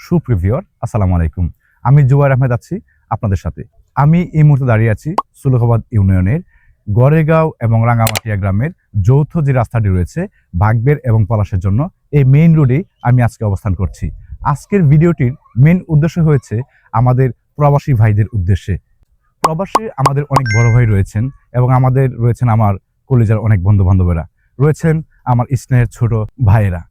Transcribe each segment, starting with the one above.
সুপ্রিভিউয়ার আসসালামু আলাইকুম। আমি জুবাইর আহমেদ আছি আপনাদের সাথে। আমি এই মুহূর্তে দাঁড়িয়ে আছি সুলুখাবাদ ইউনিয়নের গড়েগাঁও এবং রাঙ্গামাটিয়া গ্রামের যৌথ যে রাস্তাটি রয়েছে বাগবের এবং পলাশের জন্য, এই মেইন রোডেই আমি আজকে অবস্থান করছি। আজকের ভিডিওটির মেইন উদ্দেশ্য হয়েছে আমাদের প্রবাসী ভাইদের উদ্দেশ্যে। প্রবাসী আমাদের অনেক বড় ভাই রয়েছেন এবং আমাদের রয়েছেন আমার কলেজের অনেক বন্ধু বান্ধবেরা, রয়েছেন আমার স্নেহের ছোট ভাইয়েরা।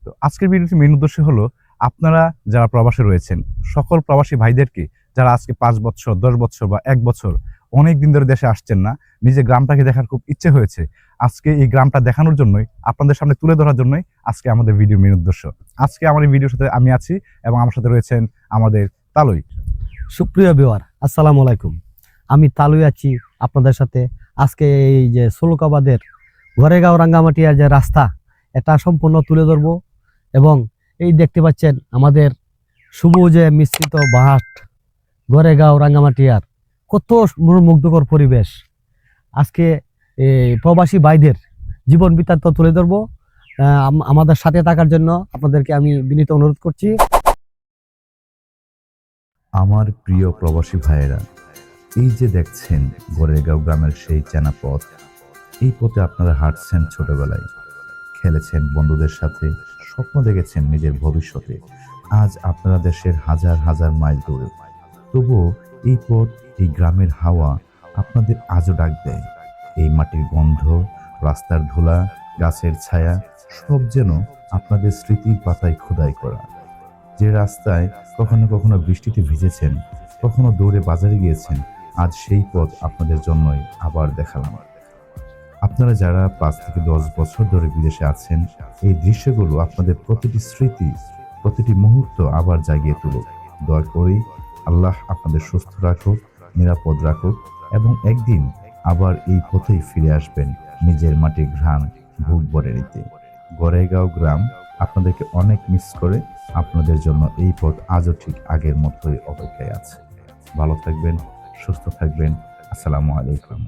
তো আজকের ভিডিওটির মেইন উদ্দেশ্য হলো আপনারা যারা প্রবাসে রয়েছেন সকল প্রবাসী ভাইদেরকে, যারা আজকে 5 বছর 10 বছর বা 1 বছর অনেক দিন ধরে দেশে আসছেন না, নিজের গ্রামটাকে দেখার খুব ইচ্ছে হয়েছে, আজকে এই গ্রামটা দেখানোর জন্যই, আপনাদের সামনে তুলে ধরার জন্যই আজকে আমাদের ভিডিওর মেইন উদ্দেশ্য। আজকে আমার এই ভিডিওর সাথে আমি আছি এবং আমার সাথে রয়েছেন আমাদের তালুই। সুপ্রিয় ভিউয়ার আসসালামু আলাইকুম। আমি তালুই আছি আপনাদের সাথে। আজকে এই যে সুলুখাবাদের গড়েগাঁও রাঙ্গামাটিয়ার যে রাস্তা, এটা সম্পূর্ণ তুলে ধরবো। এবং এই দেখতে পাচ্ছেন আমাদের সবুজে মিশ্রিত বাহাট গড়েগাঁও রাঙ্গামাটিয়ার কত মনোমুগ্ধকর পরিবেশ। আজকে প্রবাসী ভাইদের জীবন বৃত্তান্ত তুলে ধরবো। আমাদের সাথে থাকার জন্য আপনাদেরকে আমি বিনীত অনুরোধ করছি। আমার প্রিয় প্রবাসী ভাইয়েরা, এই যে দেখছেন গড়েগাঁও গ্রামের সেই চেনা পথ, এই পথে আপনারা হাঁটছেন ছোটবেলায়, খেলেছেন বন্ধুদের সাথে, স্বপ্ন দেখেছেন নিজের ভবিষ্যতে। আজ আপনারা দেশের হাজার হাজার মাইল দূরে, তবুও এই পথ, এই গ্রামের হাওয়া আপনাদের আজও ডাক দেয়। এই মাটির গন্ধ, রাস্তার ধুলা, গাছের ছায়া, সব যেন আপনাদের স্মৃতির পাতায় খোদাই করা। যে রাস্তায় কখনো কখনো বৃষ্টিতে ভিজেছেন, কখনো দৌড়ে বাজারে গিয়েছেন, আজ সেই পথ আপনাদের জন্যই আবার দেখালাম। আপনারা যারা 5 থেকে 10 বছর ধরে বিদেশে আছেন, এই দৃশ্যগুলো আপনাদের প্রতিটি স্মৃতি, প্রতিটি মুহূর্ত আবার জাগিয়ে তুলুক। দয়া করি আল্লাহ আপনাদের সুস্থ রাখুক, নিরাপদ রাখুক এবং একদিন আবার এই পথেই ফিরে আসবেন নিজের মাটির ঘ্রাণ বুক ভরে নিতে। গড়েগাঁও গ্রাম আপনাদেরকে অনেক মিস করে। আপনাদের জন্য এই পথ আজও ঠিক আগের মতোই অপেক্ষায় আছে। ভালো থাকবেন, সুস্থ থাকবেন। আসসালামু আলাইকুম।